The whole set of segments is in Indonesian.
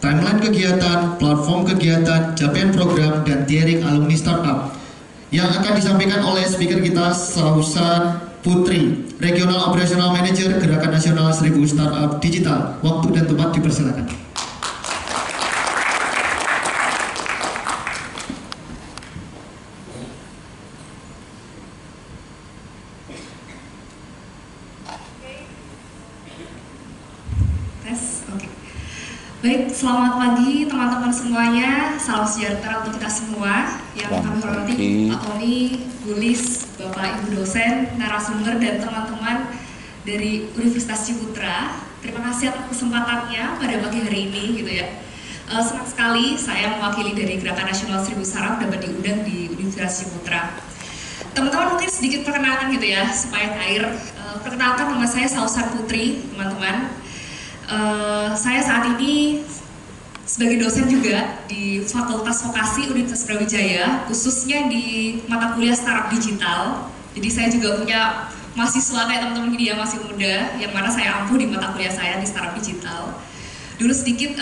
timeline kegiatan, platform kegiatan, capaian program, dan tiering alumni startup yang akan disampaikan oleh speaker kita Sausan Putri, Regional Operational Manager Gerakan Nasional 1000 Startup Digital. Waktu dan tempat dipersilakan. Baik, selamat pagi teman-teman semuanya. Salam sejahtera untuk kita semua. Yang kami hormati Pak Tony, Bu Lis, Bapak Ibu dosen, narasumber, dan teman-teman dari Universitas Ciputra. Terima kasih atas kesempatannya pada pagi hari ini, gitu ya. Senang sekali saya mewakili dari Gerakan Nasional 1000 Startup dapat diundang di Universitas Ciputra. Teman-teman mungkin sedikit perkenalkan gitu ya, supaya cair. Perkenalkan, nama saya Sausan Putri, teman-teman. Saya saat ini sebagai dosen juga di Fakultas Vokasi Universitas Brawijaya, khususnya di mata kuliah Startup Digital. Jadi saya juga punya mahasiswa kayak teman-teman ini ya, masih muda, yang mana saya ampuh di mata kuliah saya di Startup Digital. Dulu sedikit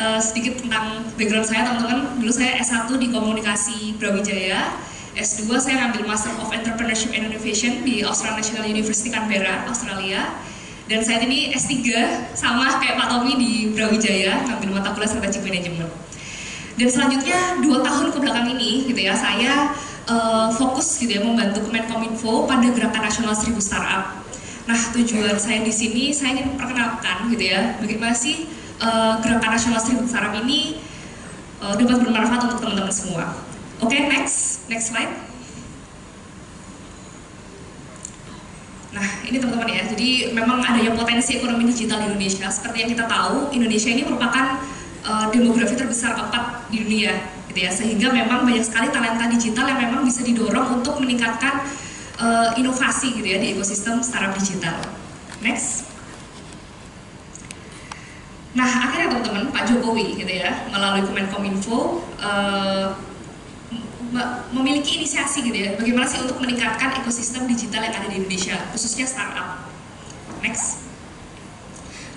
tentang background saya, teman-teman. Dulu saya S1 di Komunikasi Brawijaya, S2 saya ngambil Master of Entrepreneurship and Innovation di Australian National University Canberra, Australia. Dan saat ini S3 sama kayak Pak Tommy di Brawijaya, ngambil mata kuliah Strategic Management. Dan selanjutnya 2 tahun ke belakang ini gitu ya, saya fokus gitu ya membantu Kemenkominfo pada Gerakan Nasional 1000 Startup. Nah, tujuan saya di sini saya ingin memperkenalkan gitu ya, bagaimana sih Gerakan Nasional 1000 Startup ini dapat bermanfaat untuk teman-teman semua. Oke, next slide. Nah, ini teman-teman ya, jadi memang adanya potensi ekonomi digital di Indonesia. Seperti yang kita tahu, Indonesia ini merupakan demografi terbesar keempat di dunia, gitu ya. Sehingga memang banyak sekali talenta digital yang memang bisa didorong untuk meningkatkan inovasi gitu ya di ekosistem startup digital. Next. Nah, akhirnya teman-teman, Pak Jokowi gitu ya, melalui Kemenkominfo memiliki inisiasi gitu ya, bagaimana sih untuk meningkatkan ekosistem digital yang ada di Indonesia, khususnya startup. Next.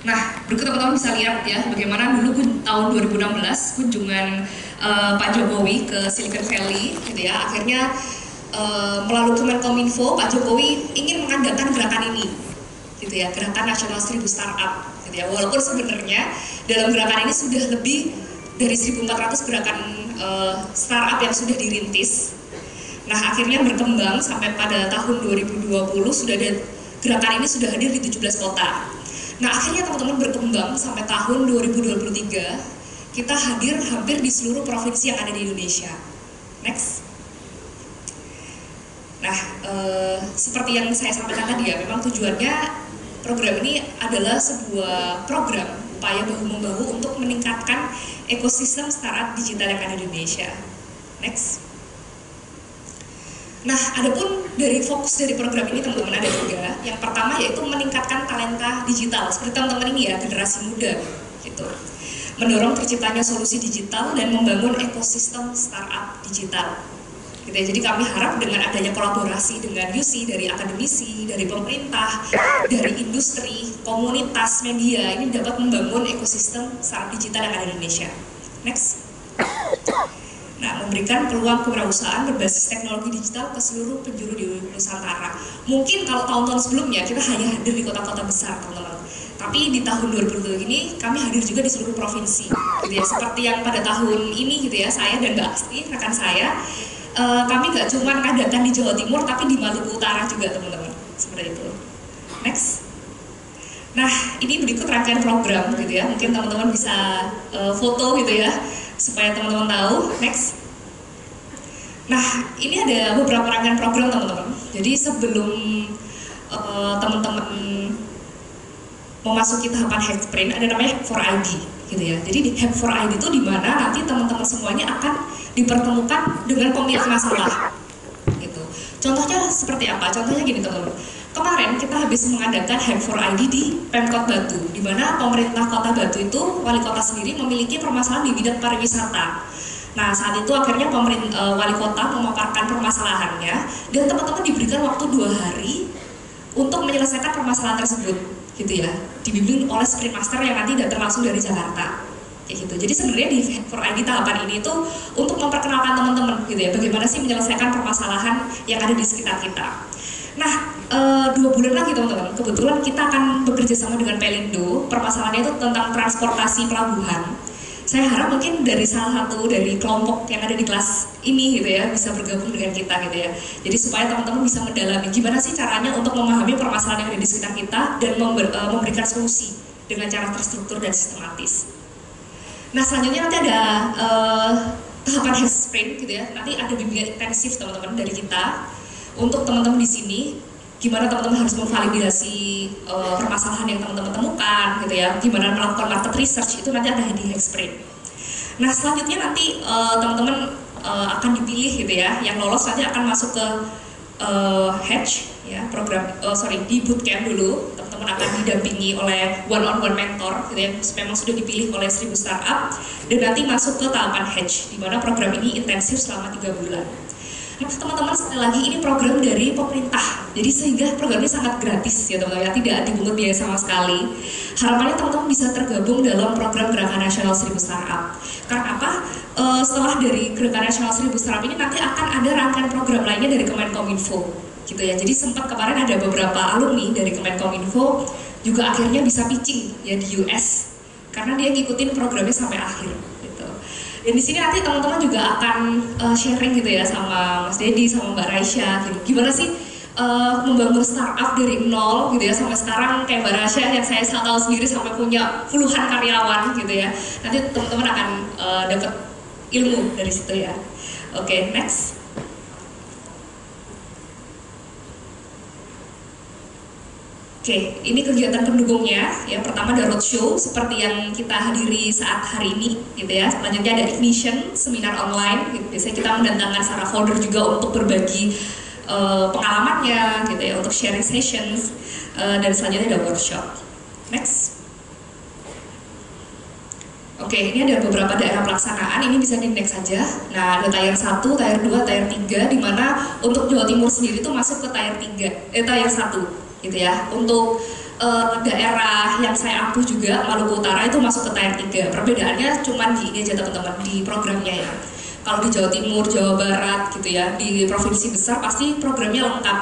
Nah, berikut teman-teman bisa lihat ya, bagaimana dulu tahun 2016 kunjungan Pak Jokowi ke Silicon Valley gitu ya, akhirnya melalui Kemenkominfo Pak Jokowi ingin mengadakan gerakan ini gitu ya, Gerakan Nasional 1000 Startup gitu ya, walaupun sebenarnya dalam gerakan ini sudah lebih dari 1400 gerakan startup yang sudah dirintis. Nah, akhirnya berkembang sampai pada tahun 2020 sudah ada gerakan ini sudah hadir di 17 kota. Nah, akhirnya teman-teman berkembang sampai tahun 2023 kita hadir hampir di seluruh provinsi yang ada di Indonesia. Next. Nah, seperti yang saya sampaikan tadi ya, memang tujuannya program ini adalah sebuah program upaya bahu-membahu untuk meningkatkan ekosistem startup digital yang ada di Indonesia. Next. Nah, adapun dari fokus dari program ini teman-teman ada 3. Yang pertama yaitu meningkatkan talenta digital seperti teman-teman ini ya, generasi muda gitu. Mendorong terciptanya solusi digital dan membangun ekosistem startup digital. Gitu ya. Jadi kami harap dengan adanya kolaborasi dengan UC, dari akademisi, dari pemerintah, dari industri, komunitas, media, ini dapat membangun ekosistem startup digital yang ada di Indonesia. Next. Nah, memberikan peluang kewirausahaan berbasis teknologi digital ke seluruh penjuru di Nusantara. Mungkin kalau tahun-tahun sebelumnya kita hanya hadir di kota-kota besar, teman-teman. Tapi di tahun 2020 ini kami hadir juga di seluruh provinsi. Gitu ya. Seperti yang pada tahun ini gitu ya, saya dan Mbak Asti, rekan saya, kami nggak cuma mengadakan di Jawa Timur, tapi di Maluku Utara juga, teman-teman. Seperti itu. Next. Nah, ini berikut rangkaian program gitu ya. Mungkin teman-teman bisa foto gitu ya, supaya teman-teman tahu. Next. Nah, ini ada beberapa rangkaian program, teman-teman. Jadi sebelum teman-teman memasuki tahapan Hack Sprint, ada namanya Hack for ID gitu ya. Jadi di Hack for ID itu di mana nanti teman-teman semuanya akan dipertemukan dengan pemilik masalah gitu. Contohnya seperti apa? Contohnya gini, teman-teman. Kemarin kita habis mengadakan Hack for ID di Pemkot Batu, di mana pemerintah Kota Batu itu, wali kota sendiri memiliki permasalahan di bidang pariwisata. Nah, saat itu akhirnya wali kota memaparkan permasalahannya, dan teman-teman diberikan waktu 2 hari untuk menyelesaikan permasalahan tersebut, gitu ya. Dibimbing oleh Sprint Master yang nanti datang langsung dari Jakarta. kayak gitu. Jadi sebenarnya di For ID tahapan ini tuh untuk memperkenalkan teman-teman gitu ya, bagaimana sih menyelesaikan permasalahan yang ada di sekitar kita. Nah, 2 bulan lagi teman-teman, kebetulan kita akan bekerja sama dengan Pelindo. Permasalahannya itu tentang transportasi pelabuhan. Saya harap mungkin dari salah satu dari kelompok yang ada di kelas ini gitu ya bisa bergabung dengan kita gitu ya. Jadi supaya teman-teman bisa mendalami gimana sih caranya untuk memahami permasalahan yang ada di sekitar kita dan memberikan solusi dengan cara terstruktur dan sistematis. Nah selanjutnya nanti ada tahapan health sprint gitu ya. Nanti ada bimbingan intensif teman-teman dari kita untuk teman-teman di sini. Gimana teman-teman harus memvalidasi permasalahan yang teman-teman temukan gitu ya, gimana melakukan market research, itu nanti ada di Hack Sprint. Nah selanjutnya nanti teman-teman akan dipilih gitu ya, yang lolos nanti akan masuk ke Hatch ya, program di bootcamp dulu. Teman-teman akan didampingi oleh one-on-one mentor gitu ya, memang sudah dipilih oleh 1000 startup, dan nanti masuk ke tahapan Hatch, di mana program ini intensif selama 3 bulan. Nah teman-teman sekali lagi ini program dari pemerintah, jadi sehingga program ini sangat gratis ya teman-teman ya, tidak dipungut biaya sama sekali. Harapannya teman-teman bisa tergabung dalam program Gerakan Nasional 1000 Startup. Karena apa? Setelah dari Gerakan Nasional 1000 Startup ini nanti akan ada rangkaian program lainnya dari Kemenkominfo gitu ya. Jadi sempat kemarin ada beberapa alumni dari Kemenkominfo juga akhirnya bisa pitching ya di US karena dia ngikutin programnya sampai akhir. Dan di sini nanti teman-teman juga akan sharing gitu ya sama Mas Dedi, sama Mbak Raisya gitu. Gimana sih membangun startup dari nol gitu ya sampai sekarang kayak Mbak Raisya yang saya tahu sendiri sampai punya puluhan karyawan gitu ya. Nanti teman-teman akan dapat ilmu dari situ ya. Oke, next. Oke, ini kegiatan pendukungnya. Yang pertama ada roadshow seperti yang kita hadiri saat hari ini, gitu ya. Selanjutnya ada ignition, seminar online. Gitu. Biasanya kita mendatangkan secara folder juga untuk berbagi pengalamannya, gitu ya, untuk sharing sessions. Dan selanjutnya ada workshop. Next. Oke, ini ada beberapa daerah pelaksanaan. Ini bisa di next saja. Nah, ada tier 1, tier 2, tier 3, di mana untuk Jawa Timur sendiri itu masuk ke tier 1. Gitu ya. Untuk daerah yang saya ampuh juga Maluku Utara itu masuk ke tier 3. Perbedaannya cuma di ini aja teman-teman di programnya ya. Kalau di Jawa Timur, Jawa Barat gitu ya, di provinsi besar pasti programnya lengkap.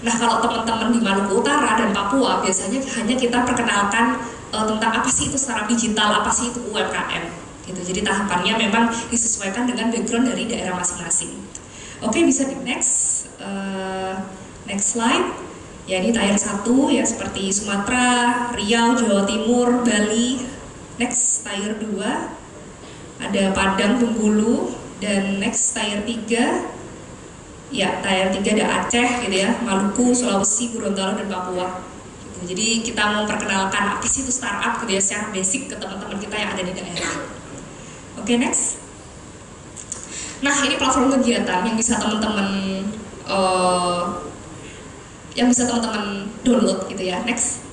Nah kalau teman-teman di Maluku Utara dan Papua biasanya hanya kita perkenalkan tentang apa sih itu startup digital, apa sih itu UMKM gitu. Jadi tahapannya memang disesuaikan dengan background dari daerah masing-masing. Oke, bisa di next slide. Ya ini tier 1 ya seperti Sumatera, Riau, Jawa Timur, Bali. Next tier 2 ada Padang, Bengkulu, dan next tier 3 ya tier 3 ada Aceh gitu ya, Maluku, Sulawesi, Gorontalo, dan Papua gitu. Jadi kita memperkenalkan apa sih itu startup gitu ya secara basic ke teman-teman kita yang ada di daerah. Oke, next. Nah ini platform kegiatan yang bisa teman-teman download gitu ya. Next.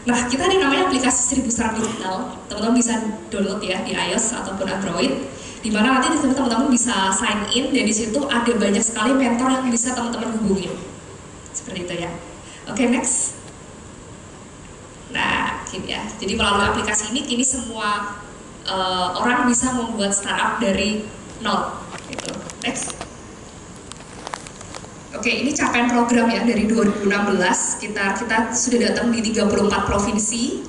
Nah kita ada namanya aplikasi 1000 Startup Digital. Teman-teman bisa download ya di iOS ataupun Android. Dimana nanti di situ teman-teman bisa sign in dan di situ ada banyak sekali mentor yang bisa teman-teman hubungin. Seperti itu ya. Oke, next. Nah gini ya. Jadi melalui aplikasi ini kini semua orang bisa membuat startup dari nol. Gitu. Next. Oke, ini capaian program ya dari 2016, kita sudah datang di 34 provinsi,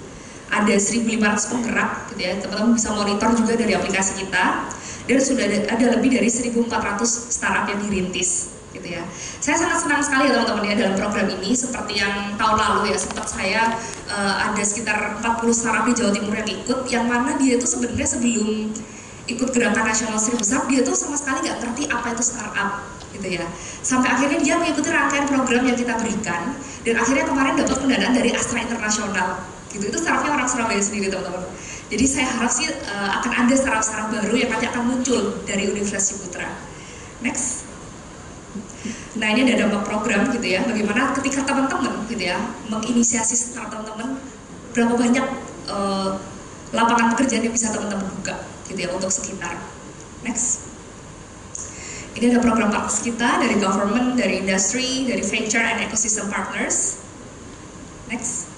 ada 1.500 penggerak gitu ya, teman-teman bisa monitor juga dari aplikasi kita, dan sudah ada lebih dari 1.400 startup yang dirintis gitu ya. Saya sangat senang sekali ya teman-teman ya dalam program ini, seperti yang tahun lalu ya, sempat saya ada sekitar 40 startup di Jawa Timur yang ikut, yang mana dia itu sebenarnya sebelum ikut Gerakan Nasional 1000 Startup, dia tuh sama sekali nggak ngerti apa itu startup gitu ya. Sampai akhirnya dia mengikuti rangkaian program yang kita berikan, dan akhirnya kemarin dapat pendanaan dari Astra Internasional gitu. Itu startupnya orang Surabaya sendiri teman-teman. Jadi saya harap sih akan ada startup-startup baru yang nanti akan muncul dari Universitas Ciputra. Next. Nah ini ada dampak program gitu ya, bagaimana ketika teman-teman gitu ya menginisiasi startup teman-teman, berapa banyak lapangan pekerjaan yang bisa teman-teman buka gitu ya untuk sekitar. Next. Ini ada program partners kita dari government, dari industry, dari venture and ecosystem partners. Next.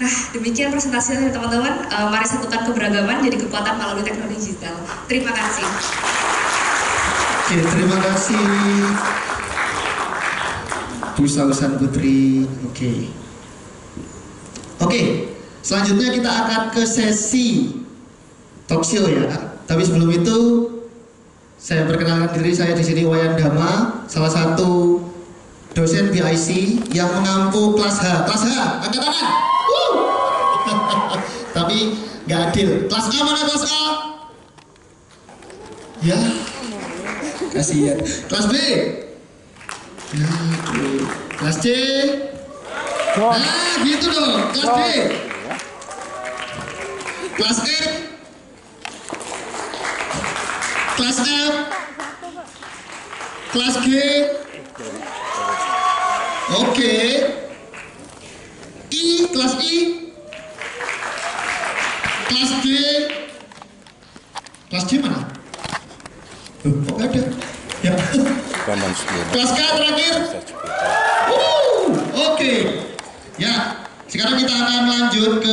Nah, demikian presentasi dari teman-teman. Mari satukan keberagaman jadi kekuatan melalui teknologi digital. Terima kasih. Oke, terima kasih Bu Sausan Putri. Oke, selanjutnya kita akan ke sesi talk show ya. Tapi sebelum itu, saya perkenalkan diri, saya di sini Wayan Dama, salah satu dosen BIC yang mengampu kelas H. Kelas H, angkat tangan. Tapi nggak adil. Kelas A mana kelas A? Ya, kasihan. Kelas B? Ya, kelas C? Nah, gitu dong. Kelas D? Kelas E? Kelas F? Kelas G? Oke. I, kelas I? Kelas D? Kelas D mana? Loh, kok nggak ada? Ya. Kelas K terakhir? Oke. Ya, sekarang kita akan lanjut ke